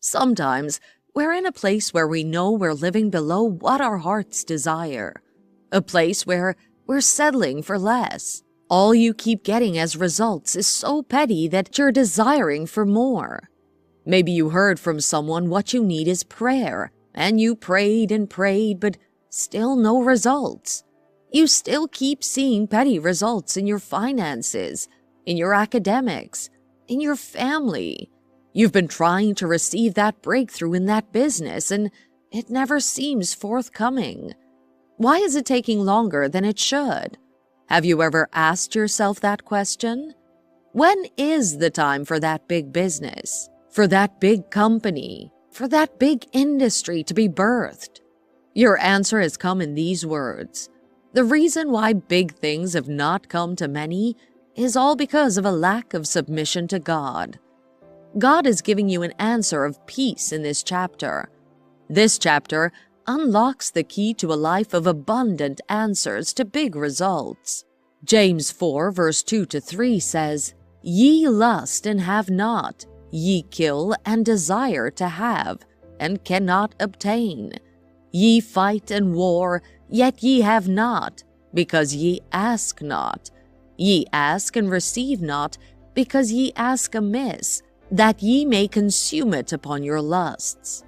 Sometimes we're in a place where we know we're living below what our hearts desire. A place where we're settling for less. All you keep getting as results is so petty that you're desiring for more. Maybe you heard from someone what you need is prayer, and you prayed and prayed, but still no results. You still keep seeing petty results in your finances, in your academics, in your family. You've been trying to receive that breakthrough in that business, and it never seems forthcoming. Why is it taking longer than it should? Have you ever asked yourself that question? When is the time for that big business, for that big company, for that big industry to be birthed? Your answer has come in these words. The reason why big things have not come to many is all because of a lack of submission to God. God is giving you an answer of peace in this chapter. This chapter unlocks the key to a life of abundant answers to big results. James 4 verse 2-3 says, "Ye lust and have not, ye kill and desire to have, and cannot obtain. Ye fight and war, yet ye have not, because ye ask not. Ye ask and receive not, because ye ask amiss, that ye may consume it upon your lusts."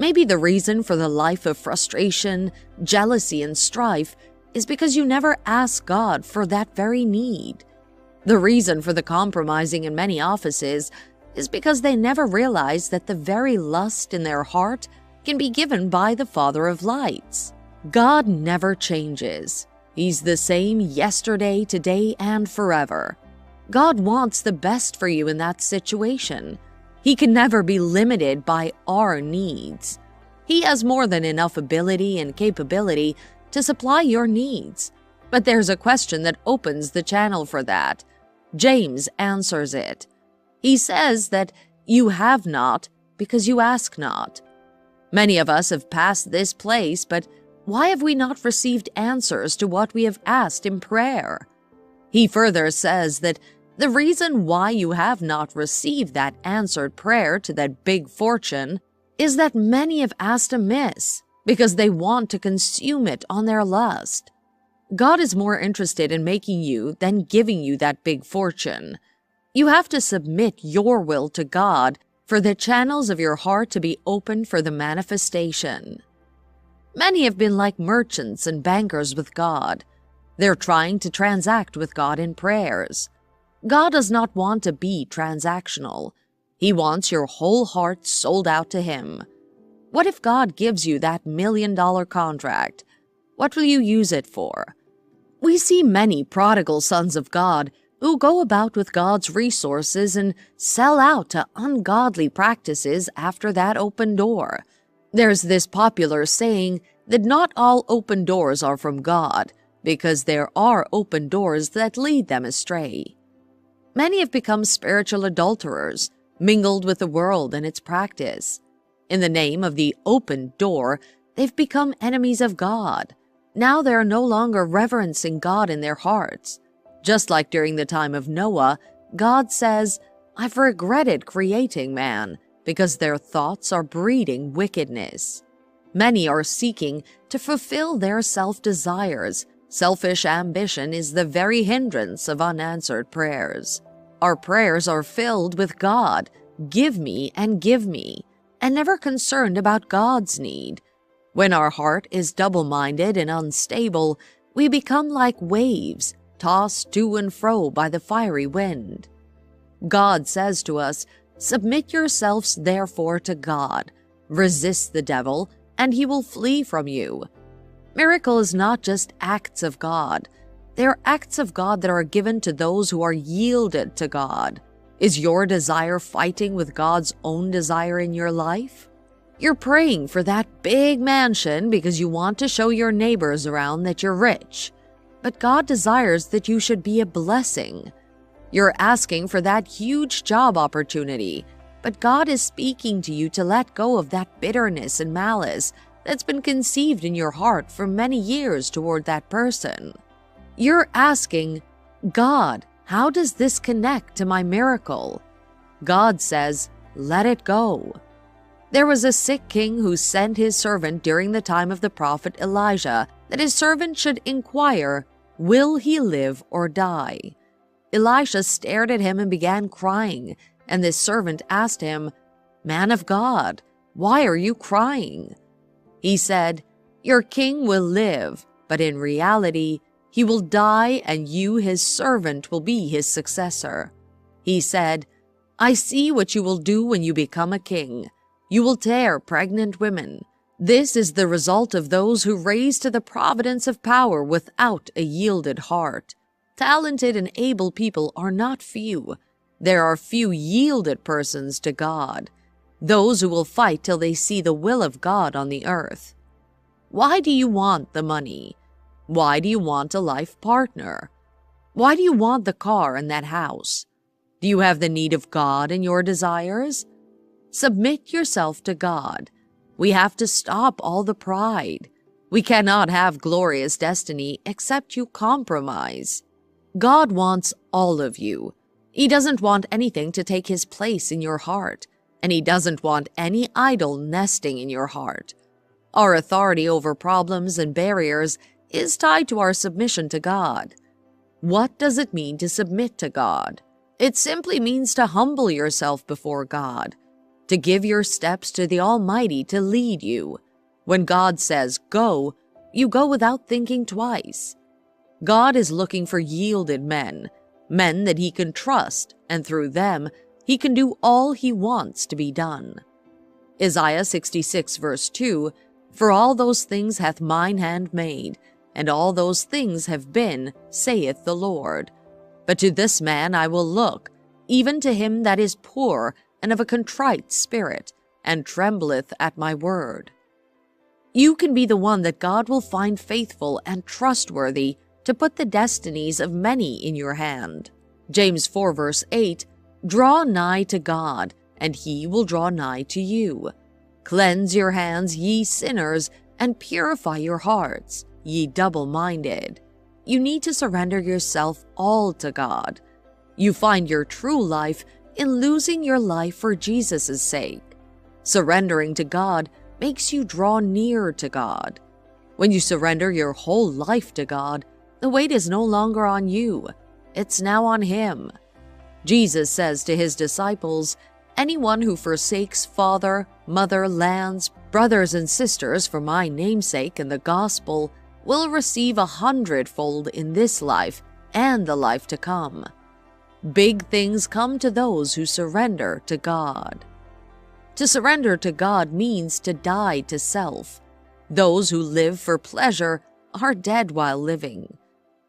Maybe the reason for the life of frustration, jealousy, and strife is because you never ask God for that very need. The reason for the compromising in many offices is because they never realize that the very lust in their heart can be given by the Father of lights. God never changes. He's the same yesterday, today, and forever. God wants the best for you in that situation. He can never be limited by our needs. He has more than enough ability and capability to supply your needs. But there's a question that opens the channel for that. James answers it. He says that you have not because you ask not. Many of us have passed this place, but why have we not received answers to what we have asked in prayer? He further says that the reason why you have not received that answered prayer to that big fortune is that many have asked amiss because they want to consume it on their lust. God is more interested in making you than giving you that big fortune. You have to submit your will to God for the channels of your heart to be open for the manifestation. Many have been like merchants and bankers with God. They're trying to transact with God in prayers. God does not want to be transactional. He wants your whole heart sold out to Him. What if God gives you that $1 million contract? What will you use it for? We see many prodigal sons of God who go about with God's resources and sell out to ungodly practices after that open door. There's this popular saying that not all open doors are from God, because there are open doors that lead them astray. Many have become spiritual adulterers, mingled with the world and its practice. In the name of the open door, they've become enemies of God. Now they are no longer reverencing God in their hearts. Just like during the time of Noah, God says, "I've regretted creating man, because their thoughts are breeding wickedness." Many are seeking to fulfill their self-desires. Selfish ambition is the very hindrance of unanswered prayers. Our prayers are filled with God, give me, and never concerned about God's need. When our heart is double-minded and unstable, we become like waves, tossed to and fro by the fiery wind. God says to us, "Submit yourselves therefore to God. Resist the devil, and he will flee from you." Miracle is not just acts of God. They are acts of God that are given to those who are yielded to God. Is your desire fighting with God's own desire in your life? You're praying for that big mansion because you want to show your neighbors around that you're rich. But God desires that you should be a blessing. You're asking for that huge job opportunity, but God is speaking to you to let go of that bitterness and malice that's been conceived in your heart for many years toward that person. You're asking, "God, how does this connect to my miracle?" God says, "Let it go." There was a sick king who sent his servant during the time of the prophet Elijah that his servant should inquire, "Will he live or die?" Elisha stared at him and began crying, and this servant asked him, "Man of God, why are you crying?" He said, "Your king will live, but in reality, he will die, and you, his servant, will be his successor." He said, "I see what you will do when you become a king. You will tear pregnant women. This is the result of those who raise to the providence of power without a yielded heart. Talented and able people are not few. There are few yielded persons to God, those who will fight till they see the will of God on the earth." Why do you want the money? Why do you want a life partner? Why do you want the car and that house? Do you have the need of God in your desires? Submit yourself to God. We have to stop all the pride. We cannot have glorious destiny except you compromise. God wants all of you. He doesn't want anything to take his place in your heart, and he doesn't want any idol nesting in your heart. Our authority over problems and barriers is tied to our submission to God. What does it mean to submit to God? It simply means to humble yourself before God, to give your steps to the Almighty to lead you. When God says go, you go without thinking twice. God is looking for yielded men, men that he can trust, and through them, he can do all he wants to be done. Isaiah 66 verse 2, "For all those things hath mine hand made, and all those things have been, saith the Lord. But to this man I will look, even to him that is poor and of a contrite spirit, and trembleth at my word." You can be the one that God will find faithful and trustworthy to put the destinies of many in your hand. James 4 verse 8, "Draw nigh to God, and he will draw nigh to you. Cleanse your hands, ye sinners, and purify your hearts, ye double-minded." You need to surrender yourself all to God. You find your true life in losing your life for Jesus' sake. Surrendering to God makes you draw near to God. When you surrender your whole life to God, the weight is no longer on you. It's now on him. Jesus says to his disciples, "Anyone who forsakes father, mother, lands, brothers and sisters for my namesake and the gospel will receive 100-fold in this life and the life to come." Big things come to those who surrender to God. To surrender to God means to die to self. Those who live for pleasure are dead while living.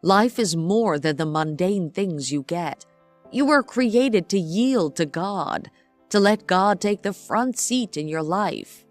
Life is more than the mundane things you get. You were created to yield to God, to let God take the front seat in your life.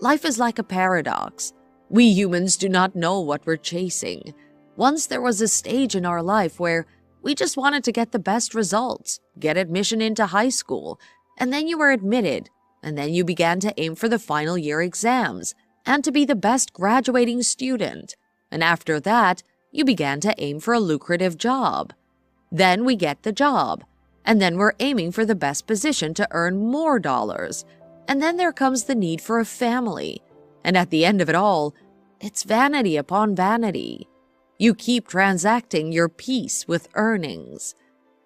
Life is like a paradox. We humans do not know what we're chasing. Once there was a stage in our life where we just wanted to get the best results, get admission into high school, and then you were admitted, and then you began to aim for the final year exams and to be the best graduating student. And after that, you began to aim for a lucrative job. Then we get the job, and then we're aiming for the best position to earn more dollars. And then there comes the need for a family. And at the end of it all, it's vanity upon vanity. You keep transacting your peace with earnings.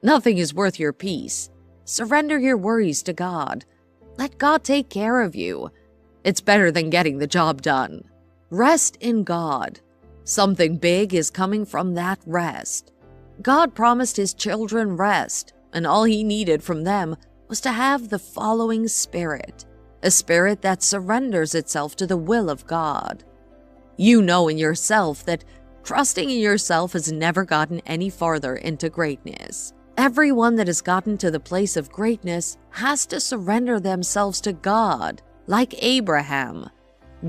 Nothing is worth your peace. Surrender your worries to God. Let God take care of you. It's better than getting the job done. Rest in God. Something big is coming from that rest. God promised his children rest, and all he needed from them was to have the following spirit, a spirit that surrenders itself to the will of God. You know in yourself that trusting in yourself has never gotten any farther into greatness. Everyone that has gotten to the place of greatness has to surrender themselves to God, like Abraham.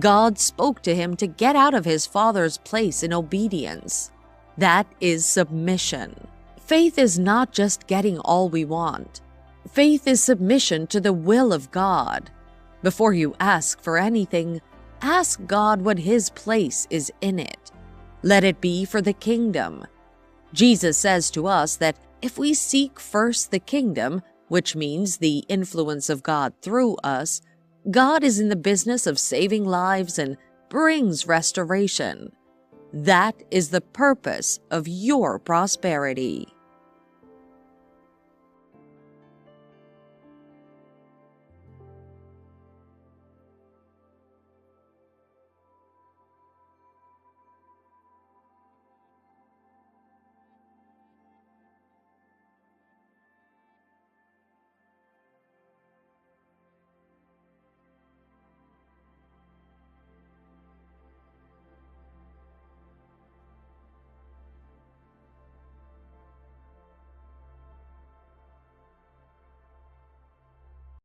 God spoke to him to get out of his father's place in obedience. That is submission. Faith is not just getting all we want. Faith is submission to the will of God. Before you ask for anything, ask God what his place is in it. Let it be for the kingdom. Jesus says to us that if we seek first the kingdom, which means the influence of God through us, God is in the business of saving lives and brings restoration. That is the purpose of your prosperity.